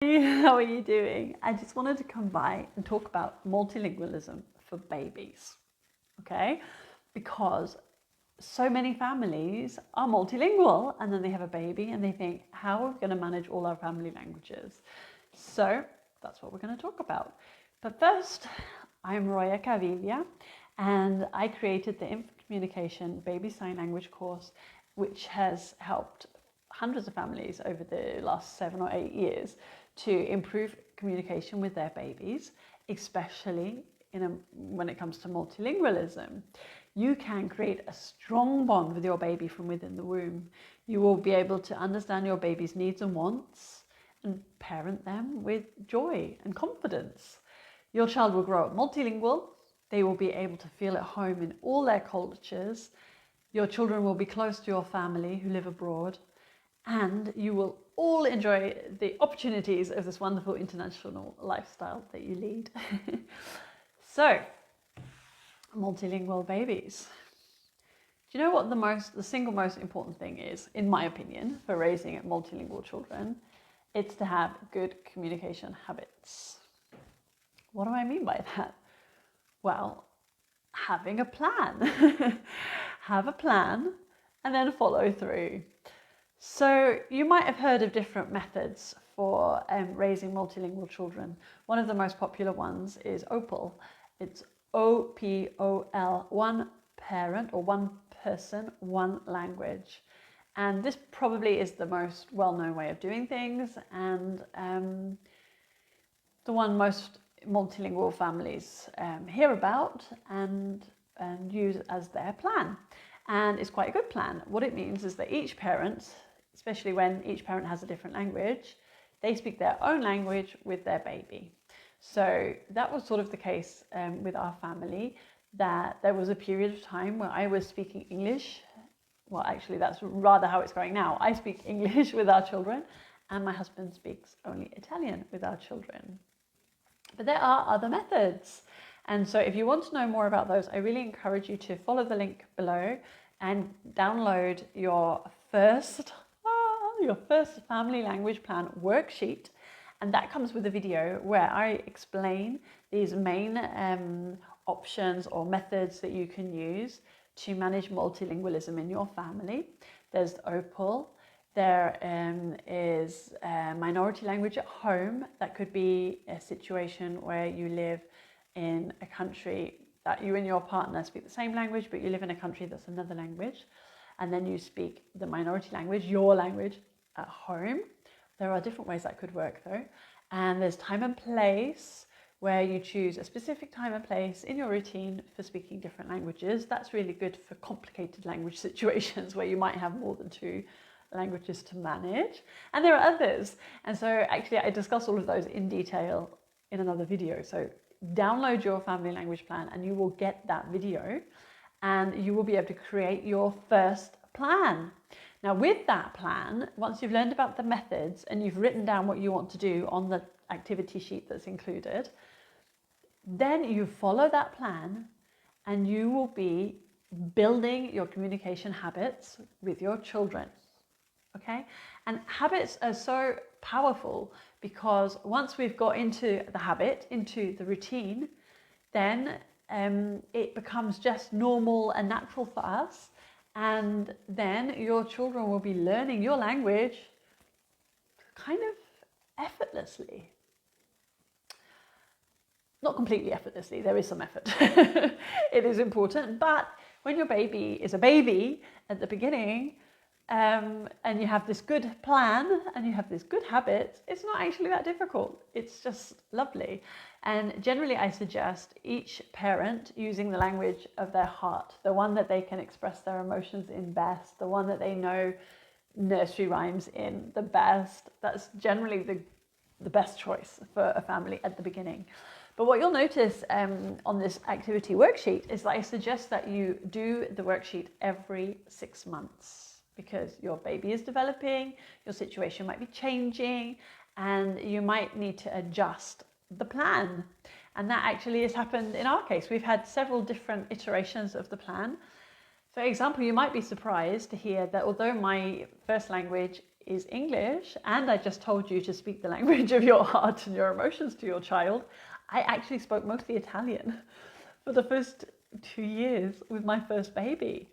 How are you doing? I just wanted to come by and talk about multilingualism for babies, okay? Because so many families are multilingual and then they have a baby and they think, how are we going to manage all our family languages? So that's what we're going to talk about. But first, I'm Roya Caviglia and I created the Infant Communication Baby Sign Language course, which has helped hundreds of families over the last 7 or 8 years to improve communication with their babies, especially when it comes to multilingualism. You can create a strong bond with your baby from within the womb. You will be able to understand your baby's needs and wants and parent them with joy and confidence. Your child will grow up multilingual. They will be able to feel at home in all their cultures. Your children will be close to your family who live abroad, and you will all enjoy the opportunities of this wonderful international lifestyle that you lead. So, multilingual babies. Do you know what the single most important thing is, in my opinion, for raising multilingual children? It's to have good communication habits. What do I mean by that? Well, having a plan. Have a plan and then follow through. So you might have heard of different methods for raising multilingual children. One of the most popular ones is OPAL. It's OPOL, one parent or one person, one language. And this probably is the most well-known way of doing things and the one most multilingual families hear about and use as their plan. And it's quite a good plan. What it means is that each parent, especially when each parent has a different language, they speak their own language with their baby. So that was sort of the case with our family, that there was a period of time where I was speaking English. Well, actually, that's rather how it's going now. I speak English with our children, and my husband speaks only Italian with our children. But there are other methods. And so if you want to know more about those, I really encourage you to follow the link below and download your first family language plan worksheet. And that comes with a video where I explain these main options or methods that you can use to manage multilingualism in your family. There's OPAL. There is a minority language at home. That could be a situation where you live in a country that you and your partner speak the same language, but you live in a country that's another language, and then you speak the minority language, your language, at home. There are different ways that could work though. And there's time and place, where you choose a specific time and place in your routine for speaking different languages. That's really good for complicated language situations where you might have more than 2 languages to manage. And there are others. And so actually I discuss all of those in detail in another video. So download your family language plan and you will get that video and you will be able to create your first plan. Now with that plan, once you've learned about the methods and you've written down what you want to do on the activity sheet that's included, then you follow that plan and you will be building your communication habits with your children. Okay? And habits are so powerful because once we've got into the habit, into the routine, then it becomes just normal and natural for us. And then your children will be learning your language kind of effortlessly. Not completely effortlessly, there is some effort. It is important, but when your baby is a baby at the beginning, and you have this good plan and you have this good habit, it's not actually that difficult. It's just lovely. And generally I suggest each parent using the language of their heart, the one that they can express their emotions in best, the one that they know nursery rhymes in the best. That's generally the best choice for a family at the beginning. But what you'll notice on this activity worksheet is that I suggest that you do the worksheet every 6 months. Because your baby is developing, your situation might be changing, and you might need to adjust the plan. And that actually has happened in our case. We've had several different iterations of the plan. For example, you might be surprised to hear that although my first language is English, and I just told you to speak the language of your heart and your emotions to your child, I actually spoke mostly Italian for the first 2 years with my first baby.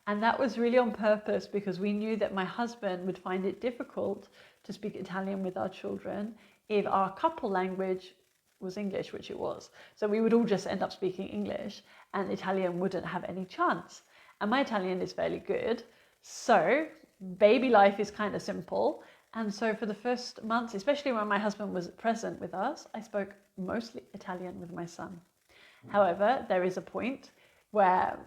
And that was really on purpose, because we knew that my husband would find it difficult to speak Italian with our children if our couple language was English, which it was. So we would all just end up speaking English, and Italian wouldn't have any chance. And my Italian is fairly good, so baby life is kind of simple. And so for the first months, especially when my husband was present with us, I spoke mostly Italian with my son. However, there is a point where,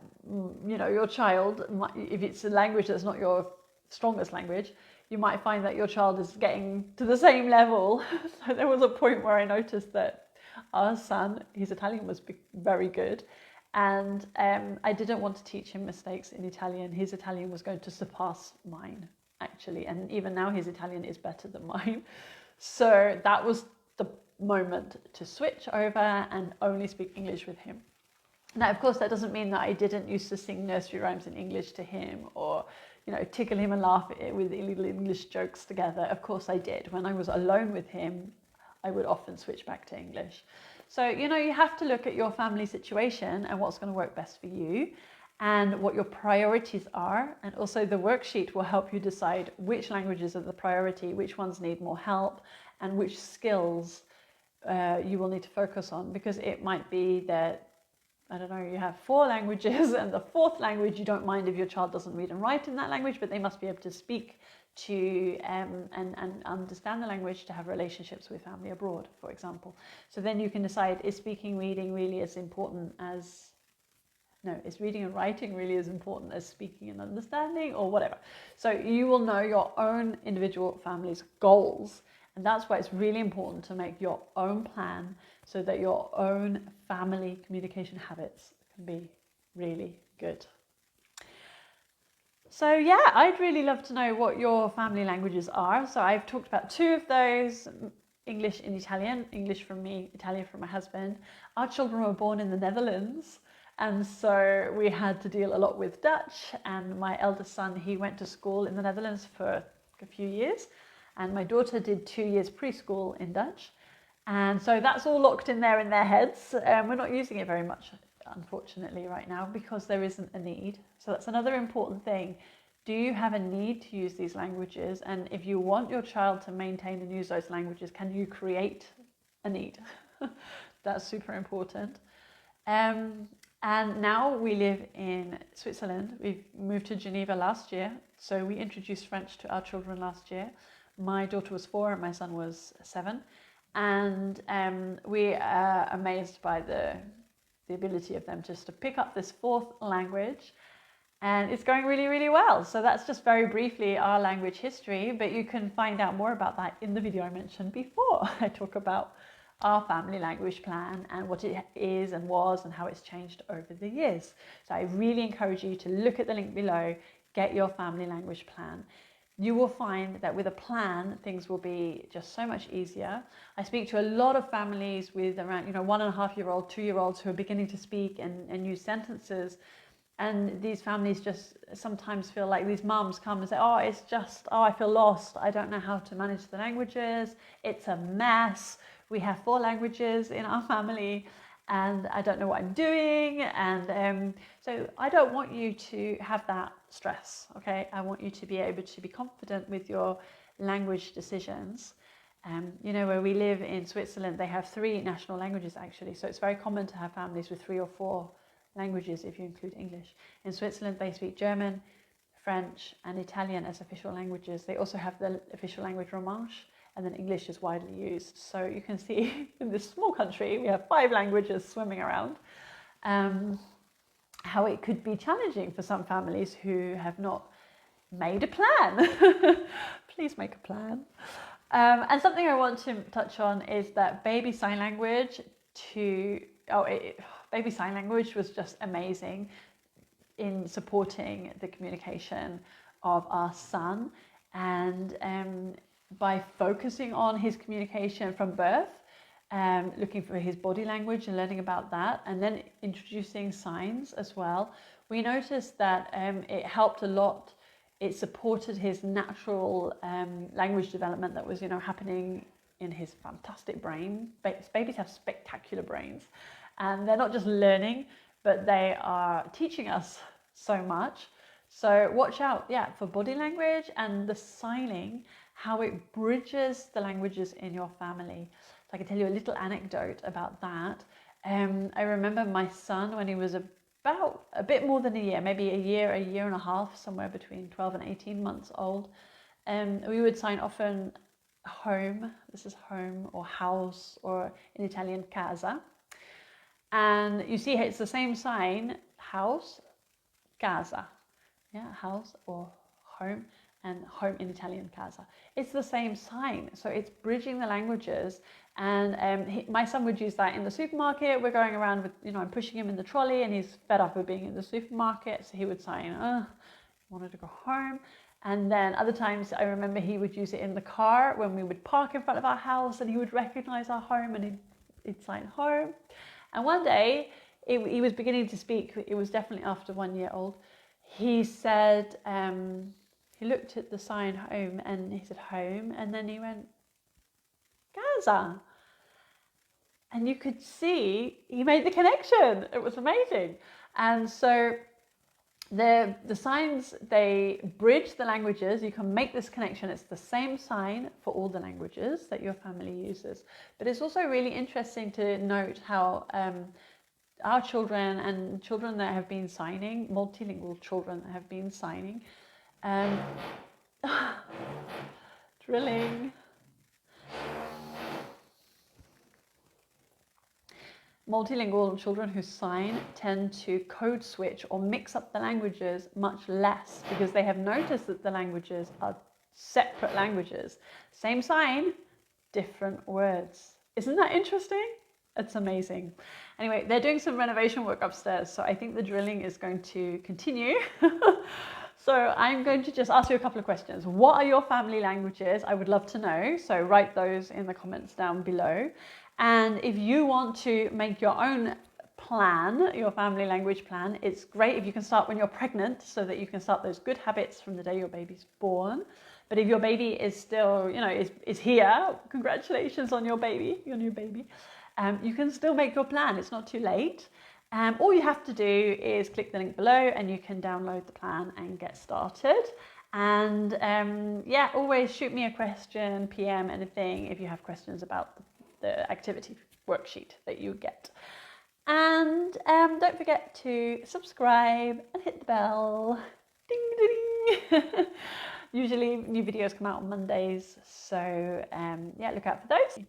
you know, your child, if it's a language that's not your strongest language, you might find that your child is getting to the same level. So there was a point where I noticed that our son, his Italian was very good, and I didn't want to teach him mistakes in Italian. His Italian was going to surpass mine, actually, and even now his Italian is better than mine. So that was the moment to switch over and only speak English with him. Now, of course, that doesn't mean that I didn't used to sing nursery rhymes in English to him, or, you know, tickle him and laugh with little English jokes together. Of course I did. When I was alone with him, I would often switch back to English. So, you know, you have to look at your family situation and what's going to work best for you and what your priorities are. And also the worksheet will help you decide which languages are the priority, which ones need more help, and which skills you will need to focus on, because it might be that, I don't know, you have 4 languages and the 4th language you don't mind if your child doesn't read and write in that language, but they must be able to speak to and understand the language to have relationships with family abroad, for example. So then you can decide, is speaking, reading really as important as, no, is reading and writing really as important as speaking and understanding, or whatever. So you will know your own individual family's goals. And that's why it's really important to make your own plan, so that your own family communication habits can be really good. So yeah, I'd really love to know what your family languages are. So I've talked about 2 of those, English and Italian, English from me, Italian from my husband. Our children were born in the Netherlands, and so we had to deal a lot with Dutch, and my eldest son, he went to school in the Netherlands for a few years. And my daughter did 2 years preschool in Dutch. And so that's all locked in there in their heads. We're not using it very much, unfortunately, right now, because there isn't a need. So that's another important thing. Do you have a need to use these languages? And if you want your child to maintain and use those languages, can you create a need? That's super important. And now we live in Switzerland. We've moved to Geneva last year. So we introduced French to our children last year. My daughter was 4 and my son was 7, and we are amazed by the ability of them just to pick up this 4th language, and it's going really, really well. So that's just very briefly our language history, but you can find out more about that in the video I mentioned before. I talk about our family language plan and what it is and was and how it's changed over the years. So I really encourage you to look at the link below, get your family language plan. You will find that with a plan, things will be just so much easier. I speak to a lot of families with around, 1.5-year-old, 2-year-olds who are beginning to speak and use sentences. And these families just sometimes feel like these mums come and say, I feel lost. I don't know how to manage the languages. It's a mess. We have 4 languages in our family, and I don't know what I'm doing. And so I don't want you to have that stress, okay? I want you to be able to be confident with your language decisions. Where we live in Switzerland, they have 3 national languages actually. So it's very common to have families with 3 or 4 languages if you include English. In Switzerland, they speak German, French, and Italian as official languages. They also have the official language Romansh, and then English is widely used. So you can see in this small country, we have 5 languages swimming around, how it could be challenging for some families who have not made a plan. Please make a plan. And something I want to touch on is that baby sign language baby sign language was just amazing in supporting the communication of our son, and by focusing on his communication from birth, looking for his body language and learning about that, and then introducing signs as well, we noticed that it helped a lot it supported his natural language development that was, happening in his fantastic brain. Babies have spectacular brains, and they're not just learning, but they are teaching us so much. So watch out, for body language and the signing, how it bridges the languages in your family. So I can tell you a little anecdote about that. I remember my son, when he was about a bit more than a year, maybe a year and a half, somewhere between 12 and 18 months old, we would sign often home. This is home or house, or in Italian casa. And you see it's the same sign, house, casa. Yeah, house or home, and home in Italian casa. It's the same sign, so it's bridging the languages. And my son would use that in the supermarket. We're going around with, I'm pushing him in the trolley, and he's fed up of being in the supermarket, so he would sign, wanted to go home. And then other times I remember he would use it in the car when we would park in front of our house, and he would recognize our home, and he'd sign home. And one day he was beginning to speak. It was definitely after 1 year old. He said, he looked at the sign home, and he said home, and then he went, casa. And you could see he made the connection. It was amazing. And so the signs, they bridge the languages. You can make this connection. It's the same sign for all the languages that your family uses. But it's also really interesting to note how our children and children that have been signing, multilingual children that have been signing, drilling. Multilingual children who sign tend to code switch or mix up the languages much less, because they have noticed that the languages are separate languages. Same sign, different words. Isn't that interesting? It's amazing. Anyway, they're doing some renovation work upstairs, so I think the drilling is going to continue. So I'm going to just ask you a couple of questions. What are your family languages? I would love to know, so write those in the comments down below. And if you want to make your own plan, your family language plan, it's great if you can start when you're pregnant, so that you can start those good habits from the day your baby's born. But if your baby is still, is here, congratulations on your baby, your new baby. You can still make your plan. It's not too late. All you have to do is click the link below, and you can download the plan and get started. And always shoot me a question, PM, anything, if you have questions about the activity worksheet that you get. And don't forget to subscribe and hit the bell. Ding, ding, ding. Usually new videos come out on Mondays, so look out for those.